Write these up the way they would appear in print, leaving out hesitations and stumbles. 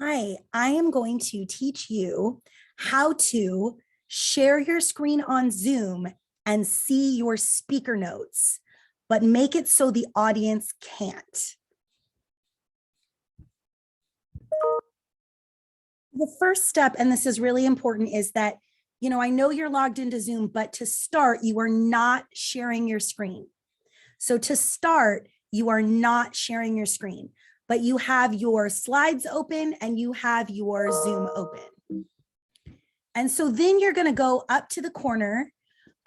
Hi, I am going to teach you how to share your screen on Zoom and see your speaker notes, but make it so the audience can't. The first step, and this is really important, is that, I know you're logged into Zoom, but to start, you are not sharing your screen. So to start, you are not sharing your screen, but you have your slides open and you have your Zoom open. And so then you're going to go up to the corner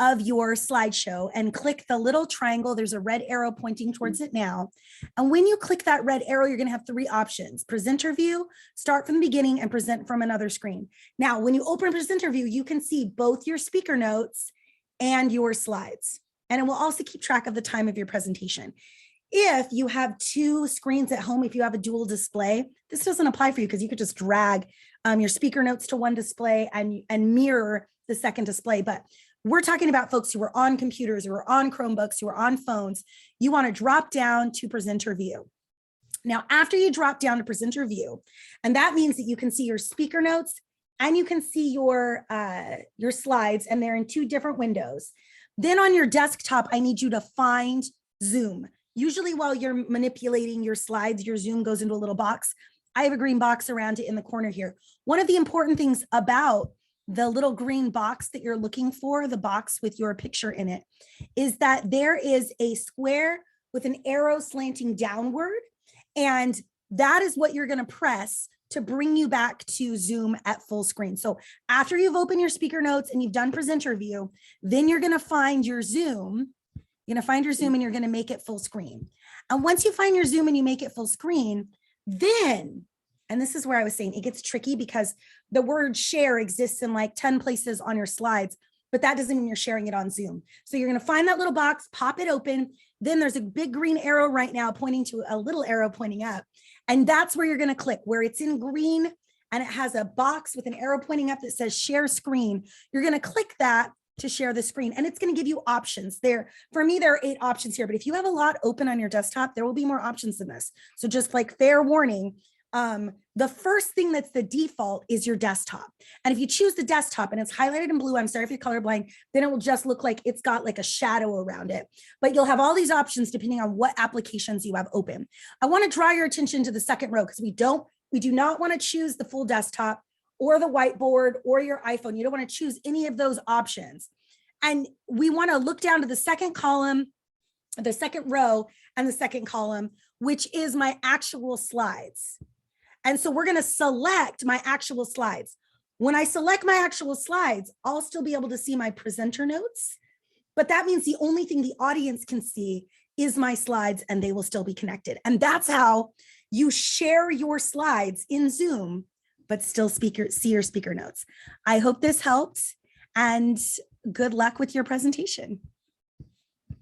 of your slideshow and click the little triangle. There's a red arrow pointing towards it now. And when you click that red arrow, you're going to have three options: presenter view, start from the beginning, and present from another screen. Now, when you open presenter view, you can see both your speaker notes and your slides. And it will also keep track of the time of your presentation. If you have two screens at home, if you have a dual display, this doesn't apply for you because you could just drag your speaker notes to one display and mirror the second display. But we're talking about folks who are on computers, who are on Chromebooks, who are on phones. You want to drop down to presenter view. Now, after you drop down to presenter view, and that means that you can see your speaker notes and you can see your slides, and they're in two different windows. Then on your desktop, I need you to find Zoom. Usually while you're manipulating your slides, your Zoom goes into a little box. I have a green box around it in the corner here. One of the important things about the little green box that you're looking for, the box with your picture in it, is that there is a square with an arrow slanting downward. And that is what you're going to press to bring you back to Zoom at full screen. So after you've opened your speaker notes and you've done presenter view, then you're going to find your Zoom. You're going to find your Zoom and you're going to make it full screen. And once you find your Zoom and you make it full screen, then, and this is where I was saying it gets tricky because the word share exists in like 10 places on your slides, but that doesn't mean you're sharing it on Zoom. So you're going to find that little box, pop it open. Then there's a big green arrow right now pointing to a little arrow pointing up. And that's where you're going to click, where it's in green and it has a box with an arrow pointing up that says share screen. You're going to click that to share the screen, and it's going to give you options there. For me, there are 8 options here, but if you have a lot open on your desktop, there will be more options than this. So just like fair warning, the first thing that's the default is your desktop. And if you choose the desktop and it's highlighted in blue, I'm sorry if you're colorblind, then it will just look like it's got like a shadow around it. But you'll have all these options depending on what applications you have open. I want to draw your attention to the second row because we do not want to choose the full desktop or the whiteboard or your iPhone. You don't want to choose any of those options. And we want to look down to the second column, the second row, and the second column, which is my actual slides. And so we're going to select my actual slides. When I select my actual slides, I'll still be able to see my presenter notes, but that means the only thing the audience can see is my slides, and they will still be connected. And that's how you share your slides in Zoom, but still see your speaker notes. I hope this helped, and good luck with your presentation.